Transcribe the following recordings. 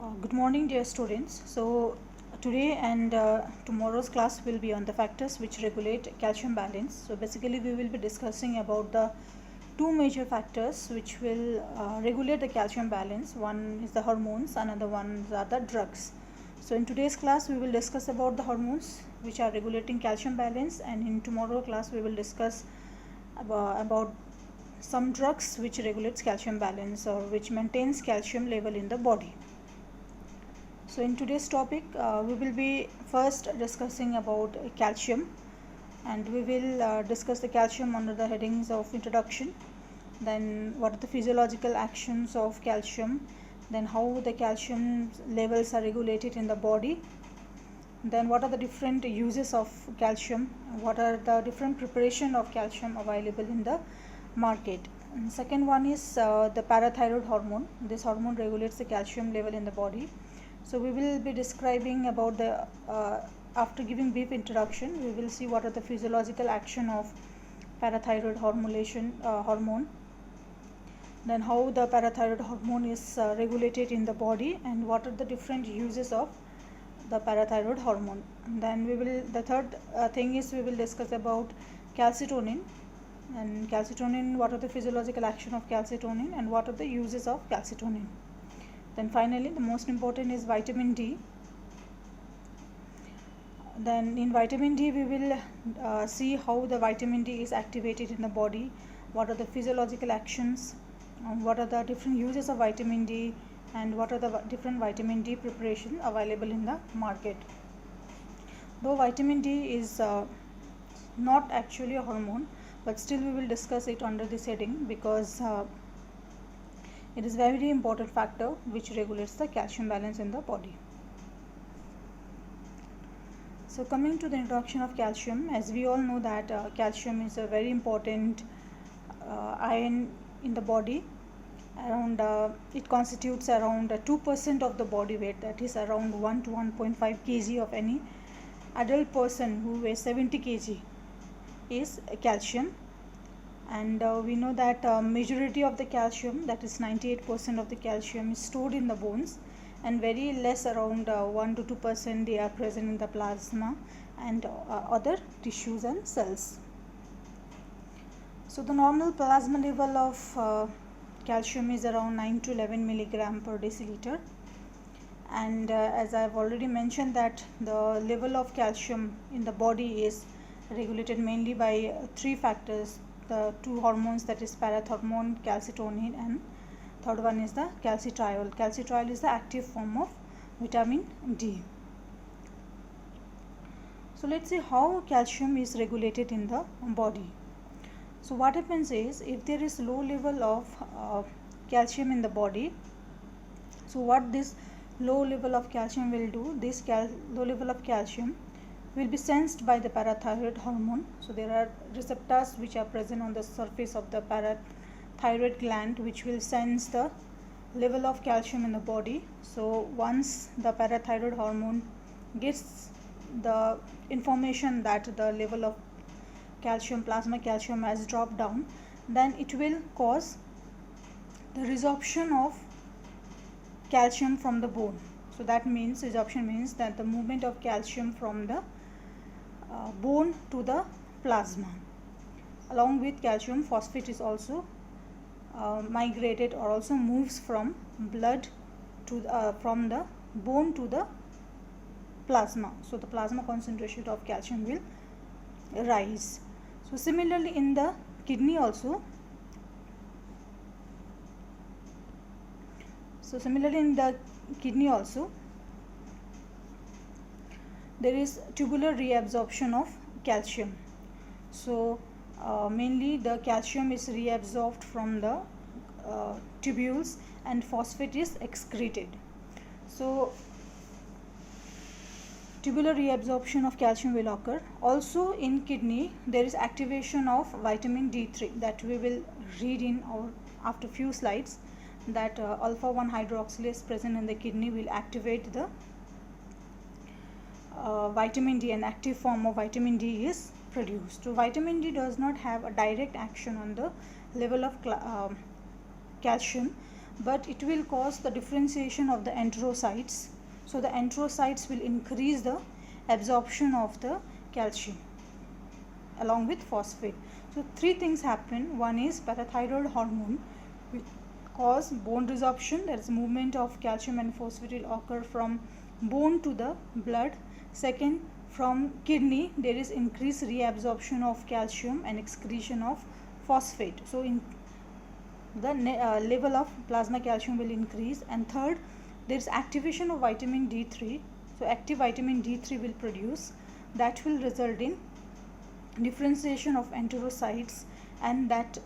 Good morning, dear students. So, today and tomorrow's class will be on the factors which regulate calcium balance. So, basically, we will be discussing about the two major factors which will regulate the calcium balance. One is the hormones, another one are the drugs. So, in today's class, we will discuss about the hormones which are regulating calcium balance, and in tomorrow class, we will discuss about some drugs which regulates calcium balance or which maintains calcium level in the body. So in today's topic we will be first discussing about calcium, and we will discuss the calcium under the headings of introduction, then what are the physiological actions of calcium, then how the calcium levels are regulated in the body, then what are the different uses of calcium, what are the different preparation of calcium available in the market. And second one is the parathyroid hormone. This hormone regulates the calcium level in the body. So we will be describing about the after giving brief introduction, we will see what are the physiological action of parathyroid hormone, then how the parathyroid hormone is regulated in the body, and what are the different uses of the parathyroid hormone. And then the third thing is we will discuss about calcitonin, and calcitonin, what are the physiological action of calcitonin and what are the uses of calcitonin. Then finally, the most important is vitamin D. Then in vitamin D, we will see how the vitamin D is activated in the body, what are the physiological actions, what are the different uses of vitamin D, and what are the different vitamin D preparation available in the market. Though vitamin D is not actually a hormone, but still we will discuss it under this heading because it is very important factor which regulates the calcium balance in the body. So coming to the introduction of calcium, as we all know that calcium is a very important ion in the body. Around it constitutes around 2% of the body weight, that is around 1 to 1.5 kg of any adult person who weighs 70 kg is calcium. And we know that majority of the calcium, that is 98% of the calcium, is stored in the bones, and very less, around 1 to 2%, they are present in the plasma and other tissues and cells. So the normal plasma level of calcium is around 9 to 11 milligram per deciliter, and as I have already mentioned that the level of calcium in the body is regulated mainly by three factors, the two hormones, that is parathormone, calcitonin, and third one is the calcitriol. Calcitriol is the active form of vitamin D. So let's see how calcium is regulated in the body. So what happens is, if there is low level of calcium in the body, so what this low level of calcium will do, this low level of calcium will be sensed by the parathyroid hormone. So there are receptors which are present on the surface of the parathyroid gland which will sense the level of calcium in the body. So once the parathyroid hormone gets the information that the level of calcium, plasma calcium, has dropped down, then it will cause the resorption of calcium from the bone. So that means, resorption means that the movement of calcium from the bone to the plasma. Along with calcium, phosphate is also migrated or also moves from blood to from the bone to the plasma. So the plasma concentration of calcium will rise. So similarly in the kidney also. There is tubular reabsorption of calcium. So mainly the calcium is reabsorbed from the tubules and phosphate is excreted. So tubular reabsorption of calcium will occur. Also in kidney there is activation of vitamin D3, that we will read in our after few slides, that alpha 1 hydroxylase present in the kidney will activate the vitamin D, an active form of vitamin D is produced. So vitamin D does not have a direct action on the level of calcium, but it will cause the differentiation of the enterocytes. So the enterocytes will increase the absorption of the calcium along with phosphate. So three things happen. One is parathyroid hormone will cause bone resorption, that is movement of calcium and phosphate will occur from bone to the blood. Second, from kidney there is increased reabsorption of calcium and excretion of phosphate. So in the level of plasma calcium will increase. And third, there is activation of vitamin D3. So active vitamin D3 will produce, that will result in differentiation of enterocytes, and that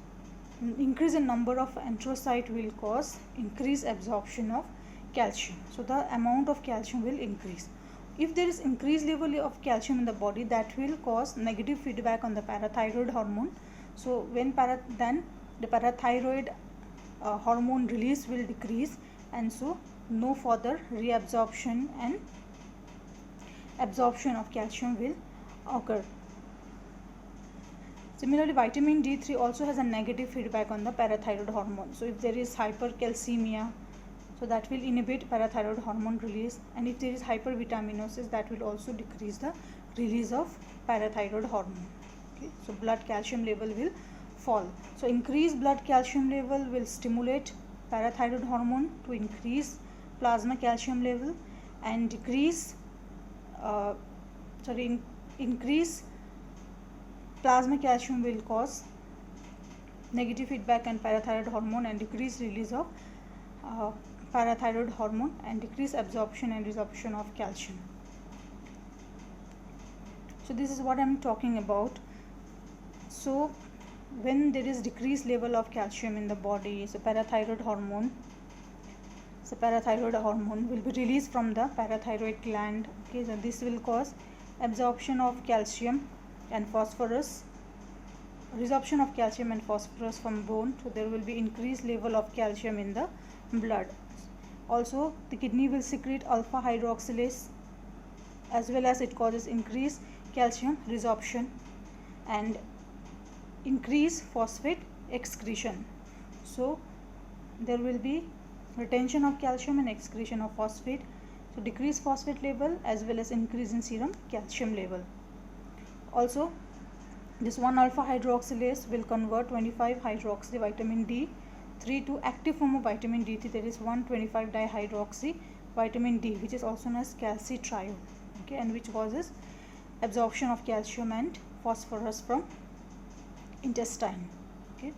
increase in number of enterocyte will cause increased absorption of calcium. So the amount of calcium will increase. If there is increased level of calcium in the body, that will cause negative feedback on the parathyroid hormone. So when then the parathyroid hormone release will decrease, and so no further reabsorption and absorption of calcium will occur. Similarly, vitamin D3 also has a negative feedback on the parathyroid hormone. So if there is hypercalcemia, so that will inhibit parathyroid hormone release, and if there is hypervitaminosis, that will also decrease the release of parathyroid hormone. Okay, so blood calcium level will fall. So increased blood calcium level will stimulate parathyroid hormone to increase plasma calcium level, and increase plasma calcium will cause negative feedback on parathyroid hormone and decreased release of parathyroid hormone and decreased absorption and resorption of calcium. So this is what I am talking about. So when there is decreased level of calcium in the body, so parathyroid hormone will be released from the parathyroid gland. Okay, so this will cause absorption of calcium and phosphorus, resorption of calcium and phosphorus from bone. So there will be increased level of calcium in the blood. Also the kidney will secrete alpha hydroxylase, as well as it causes increased calcium resorption and increased phosphate excretion. So there will be retention of calcium and excretion of phosphate. So decreased phosphate level as well as increase in serum calcium level. Also, this 1-alpha hydroxylase will convert 25-hydroxy vitamin D3 to active form of vitamin D3, that is 1,25-dihydroxy vitamin D, which is also known as calcitriol. Okay, and which causes absorption of calcium and phosphorus from intestine. Okay.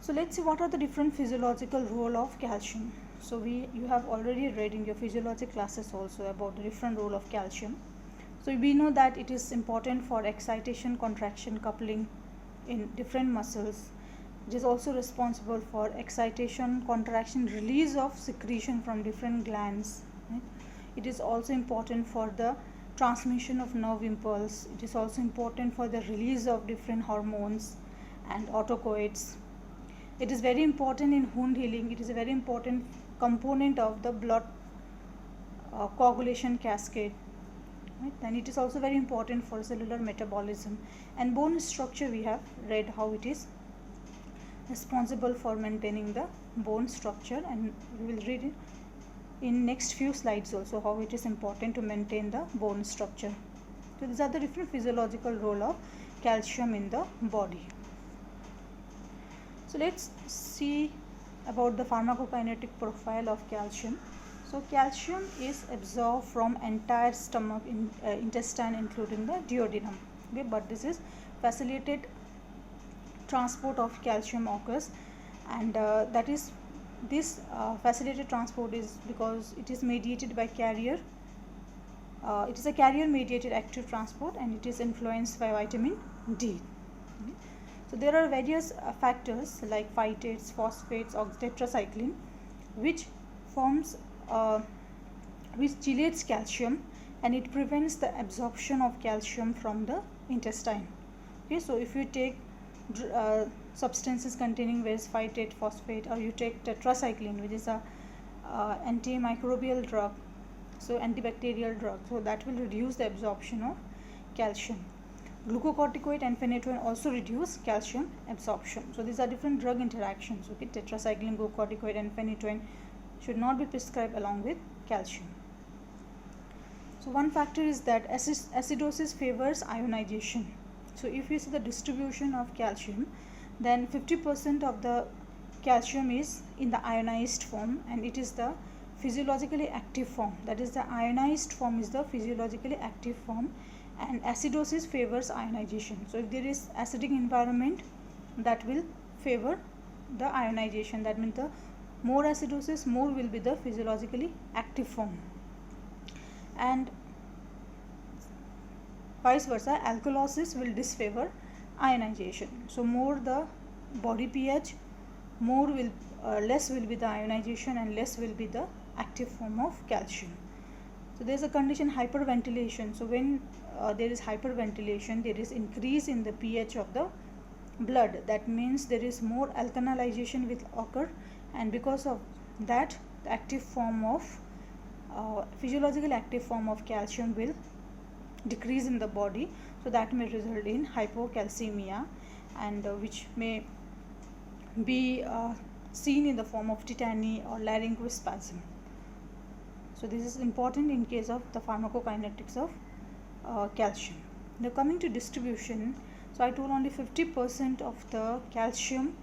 So let's see what are the different physiological role of calcium. So you have already read in your physiology classes also about the different role of calcium. So we know that it is important for excitation, contraction, coupling in different muscles. It is also responsible for excitation, contraction, release of secretion from different glands. Right? It is also important for the transmission of nerve impulse. It is also important for the release of different hormones and autocoids. It is very important in wound healing. It is a very important component of the blood coagulation cascade. Right? And it is also very important for cellular metabolism. And bone structure, we have read how it is responsible for maintaining the bone structure, and we will read it in next few slides also how it is important to maintain the bone structure. So these are the different physiological role of calcium in the body. So let's see about the pharmacokinetic profile of calcium. So calcium is absorbed from entire stomach, intestine, including the duodenum. Okay, but this is facilitated transport of calcium occurs, and that is this facilitated transport is because it is mediated by carrier. It is a carrier mediated active transport, and it is influenced by vitamin D. Okay. So there are various factors like phytates, phosphates, tetracycline, which forms which chelates calcium, and it prevents the absorption of calcium from the intestine. Okay, so if you take substances containing various phytate, phosphate, or you take tetracycline, which is a antimicrobial drug, so antibacterial drug, so that will reduce the absorption of calcium. Glucocorticoid and phenytoin also reduce calcium absorption. So these are different drug interactions. Okay, tetracycline, glucocorticoid and phenytoin should not be prescribed along with calcium. So one factor is that acidosis favors ionization. So if you see the distribution of calcium, then 50% of the calcium is in the ionized form, and it is the physiologically active form. That is, the ionized form is the physiologically active form, and acidosis favors ionization. So if there is acidic environment, that will favor the ionization. That means the more acidosis, more will be the physiologically active form, and vice versa, alkalosis will disfavor ionization. So more the body pH, less will be the ionization and less will be the active form of calcium. So there is a condition, hyperventilation. So when there is hyperventilation, there is increase in the pH of the blood. That means there is more alkalization will occur, and because of that, the active form of physiological active form of calcium will decrease in the body. So that may result in hypocalcemia, and which may be seen in the form of tetany or laryngospasm. So this is important in case of the pharmacokinetics of calcium. Now coming to distribution, so I told only 50% of the calcium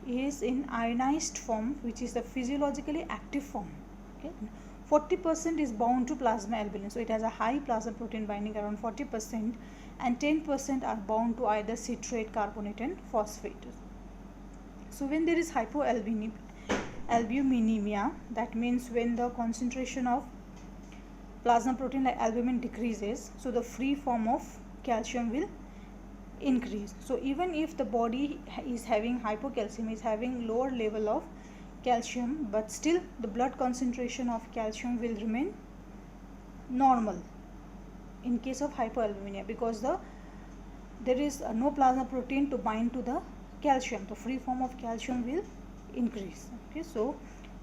is in ionized form, which is the physiologically active form. Okay, 40% is bound to plasma albumin, so it has a high plasma protein binding, around 40%, and 10% are bound to either citrate, carbonate and phosphate. So when there is hypoalbuminemia, that means when the concentration of plasma protein like albumin decreases, so the free form of calcium will increase. So even if the body is having hypocalcemia, is having lower level of calcium, but still the blood concentration of calcium will remain normal in case of hypoalbuminemia, because there is no plasma protein to bind to the calcium. The free form of calcium will increase. Okay, so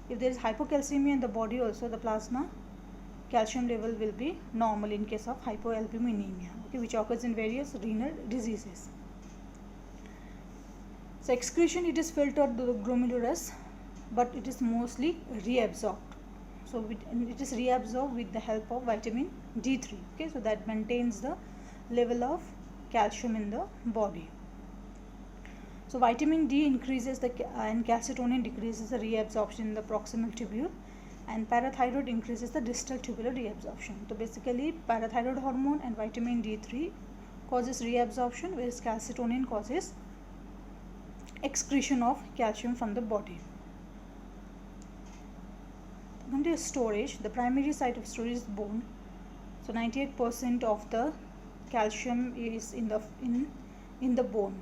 if there is hypocalcemia in the body also, the plasma calcium level will be normal in case of hypoalbuminemia, okay, which occurs in various renal diseases. So excretion, it is filtered to the glomerulus, but it is mostly reabsorbed. So it is reabsorbed with the help of vitamin D3. Okay, so that maintains the level of calcium in the body. So vitamin D increases and calcitonin decreases the reabsorption in the proximal tubule, and parathyroid increases the distal tubular reabsorption. So basically parathyroid hormone and vitamin D3 causes reabsorption, whereas calcitonin causes excretion of calcium from the body. Come to storage. The primary site of storage is bone. So 98% of the calcium is in the bone.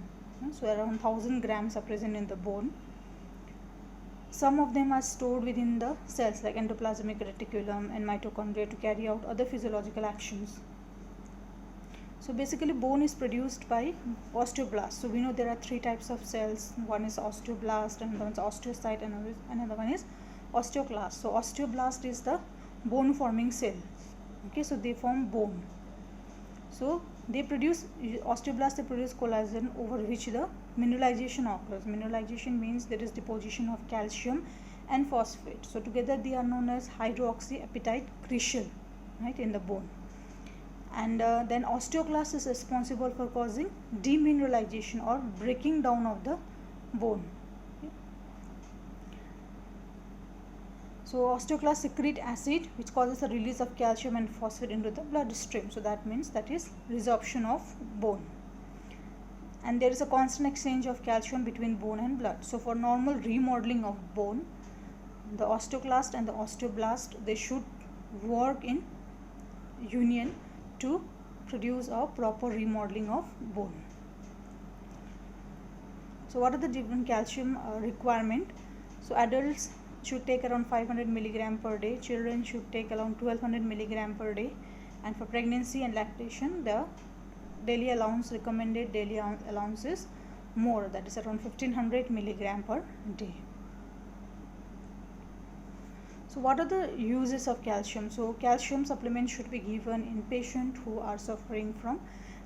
So around 1000 grams are present in the bone. Some of them are stored within the cells like endoplasmic reticulum and mitochondria to carry out other physiological actions. So basically bone is produced by osteoblasts. So we know there are three types of cells. One is osteoblast, another one is osteocyte, and another one is osteoclast. So osteoblast is the bone forming cell. Okay, so they form bone. So they produce collagen, over which the mineralization occurs. Mineralization means there is deposition of calcium and phosphate. So together they are known as hydroxyapatite crucial, right, in the bone. And then osteoclast is responsible for causing demineralization or breaking down of the bone. Okay. So osteoclast secrete acid, which causes the release of calcium and phosphate into the bloodstream. So that means that is resorption of bone. And there is a constant exchange of calcium between bone and blood. So for normal remodeling of bone, the osteoclast and the osteoblast, they should work in union to produce a proper remodeling of bone. So what are the different calcium requirement? So adults should take around 500 milligram per day, children should take around 1200 milligram per day, and for pregnancy and lactation the daily allowance, recommended daily allowance is more, that is around 1500 milligram per day. So what are the uses of calcium? So calcium supplements should be given in patients who are suffering from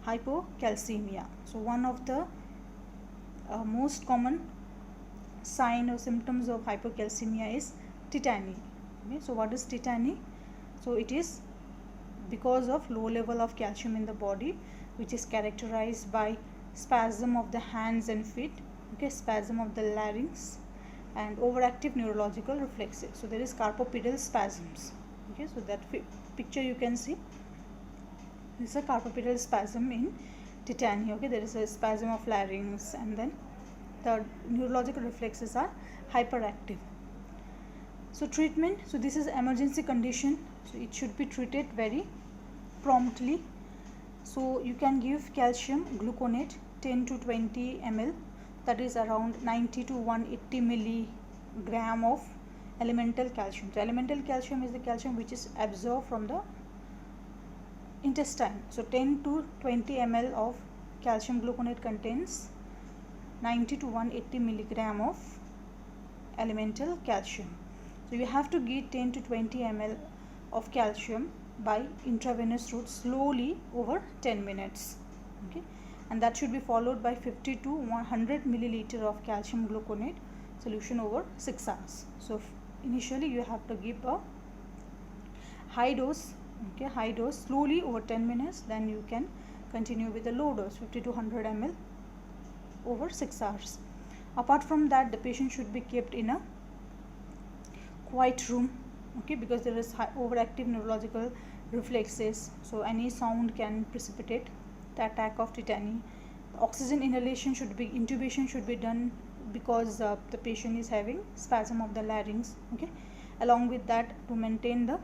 hypocalcemia. So one of the most common sign or symptoms of hypocalcemia is tetany. Okay, so what is tetany? So it is because of low level of calcium in the body, which is characterized by spasm of the hands and feet, okay, spasm of the larynx, and overactive neurological reflexes. So there is carpopedal spasms. Okay, so that picture you can see, this is a carpopedal spasm in tetany. Okay, there is a spasm of larynx, and then the neurological reflexes are hyperactive. So treatment, so this is emergency condition, so it should be treated very promptly. So you can give calcium gluconate 10 to 20 ml, that is around 90 to 180 milligram of elemental calcium. So elemental calcium is the calcium which is absorbed from the intestine. So 10 to 20 ml of calcium gluconate contains 90 to 180 milligram of elemental calcium. So you have to give 10 to 20 ml of calcium by intravenous route slowly over 10 minutes. Okay, and that should be followed by 50 to 100 milliliter of calcium gluconate solution over 6 hours. So initially you have to give a high dose, okay, high dose slowly over 10 minutes, then you can continue with the low dose 50 to 100 ml over 6 hours. Apart from that, the patient should be kept in a quiet room, okay, because there is overactive neurological reflexes, so any sound can precipitate the attack of tetany. Oxygen inhalation should be, intubation should be done because the patient is having spasm of the larynx. Okay, along with that, to maintain the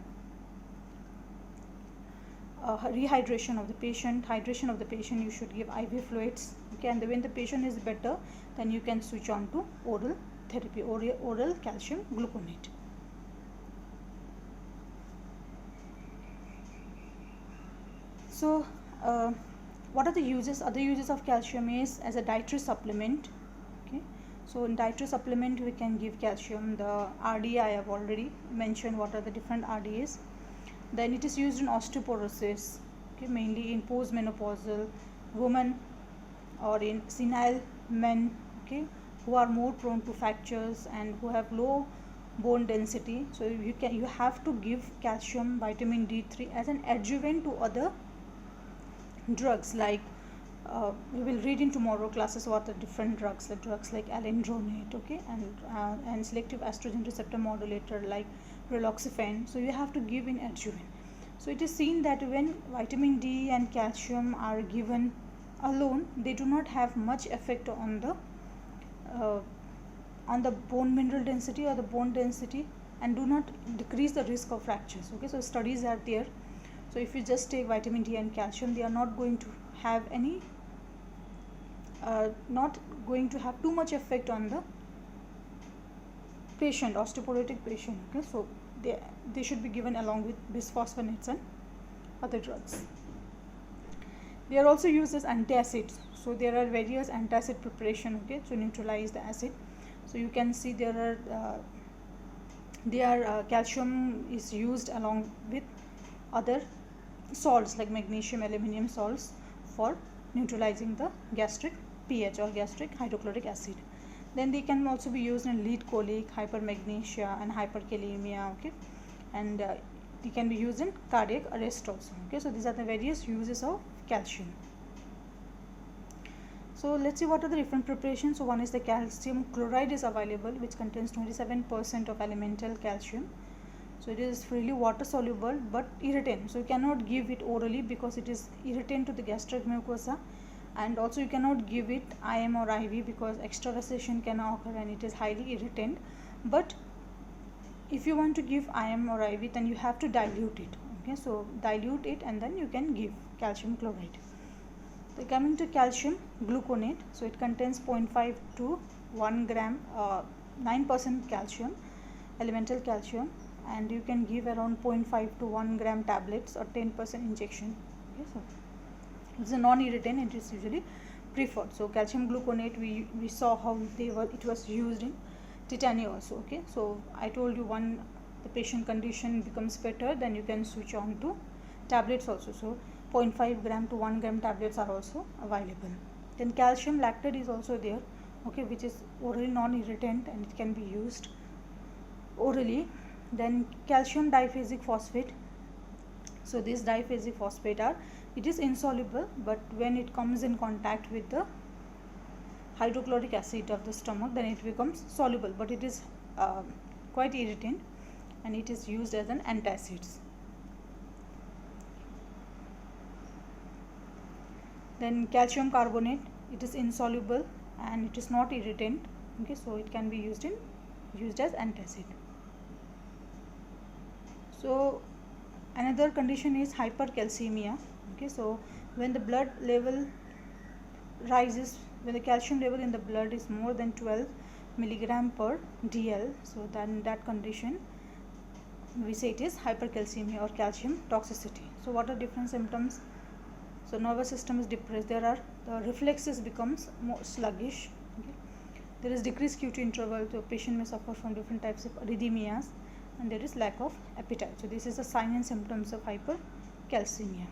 rehydration of the patient, hydration of the patient, you should give IV fluids. Okay, and when the patient is better, then you can switch on to oral therapy, oral calcium gluconate. So what are the uses? Other uses of calcium is as a dietary supplement. Okay, so in dietary supplement we can give calcium. The RDA I have already mentioned what are the different RDAs. Then it is used in osteoporosis, okay, mainly in postmenopausal women or in senile men, okay, who are more prone to fractures and who have low bone density. So you have to give calcium, vitamin D3 as an adjuvant to other drugs, like we will read in tomorrow classes what are different drugs, like alendronate, okay, and selective estrogen receptor modulator like raloxifene. So you have to give in adjuvant. So it is seen that when vitamin D and calcium are given alone, they do not have much effect on the bone mineral density or the bone density, and do not decrease the risk of fractures. Okay, so studies are there. So if you just take vitamin D and calcium, they are not going to have any not going to have too much effect on the patient, osteoporotic patient. Okay, so they should be given along with bisphosphonates and other drugs. They are also used as antacids. So there are various antacid preparation, okay, to neutralize the acid. So you can see there are calcium is used along with other salts like magnesium, aluminum salts for neutralizing the gastric pH or gastric hydrochloric acid. Then they can also be used in lead colic, hypermagnesia and hyperkalemia, okay, and they can be used in cardiac arrest also. Okay, so these are the various uses of calcium. So let's see what are the different preparations. So one is the calcium chloride is available, which contains 27% of elemental calcium. So it is freely water soluble but irritant. So you cannot give it orally because it is irritant to the gastric mucosa, and also you cannot give it IM or IV because extravasation can occur and it is highly irritant. But if you want to give IM or IV, then you have to dilute it. Okay, so dilute it and then you can give calcium chloride. So coming to calcium gluconate, so it contains 0.5 to 1 gram, 9% calcium, elemental calcium, and you can give around 0.5 to 1 gram tablets or 10% injection. Okay, so it's a non-irritant, it is usually preferred. So calcium gluconate, we saw how it was used in tetany also. Okay, so I told you when the patient condition becomes better, then you can switch on to tablets also. So 0.5 gram to 1 gram tablets are also available. Then calcium lactate is also there, okay, which is orally non-irritant and it can be used orally. Then calcium diphasic phosphate. So this diphasic phosphate it is insoluble, but when it comes in contact with the hydrochloric acid of the stomach, then it becomes soluble, but it is quite irritant and it is used as an antacids. Then calcium carbonate, it is insoluble and it is not irritant, okay, so it can be used as antacid. So another condition is hypercalcemia, okay, so when the blood level rises, when the calcium level in the blood is more than 12 milligram per dl, so then that condition we say it is hypercalcemia or calcium toxicity. So what are different symptoms? So nervous system is depressed, the reflexes becomes more sluggish, okay. There is decreased QT interval, so patient may suffer from different types of arrhythmias, and there is lack of appetite. So this is the sign and symptoms of hypercalcemia.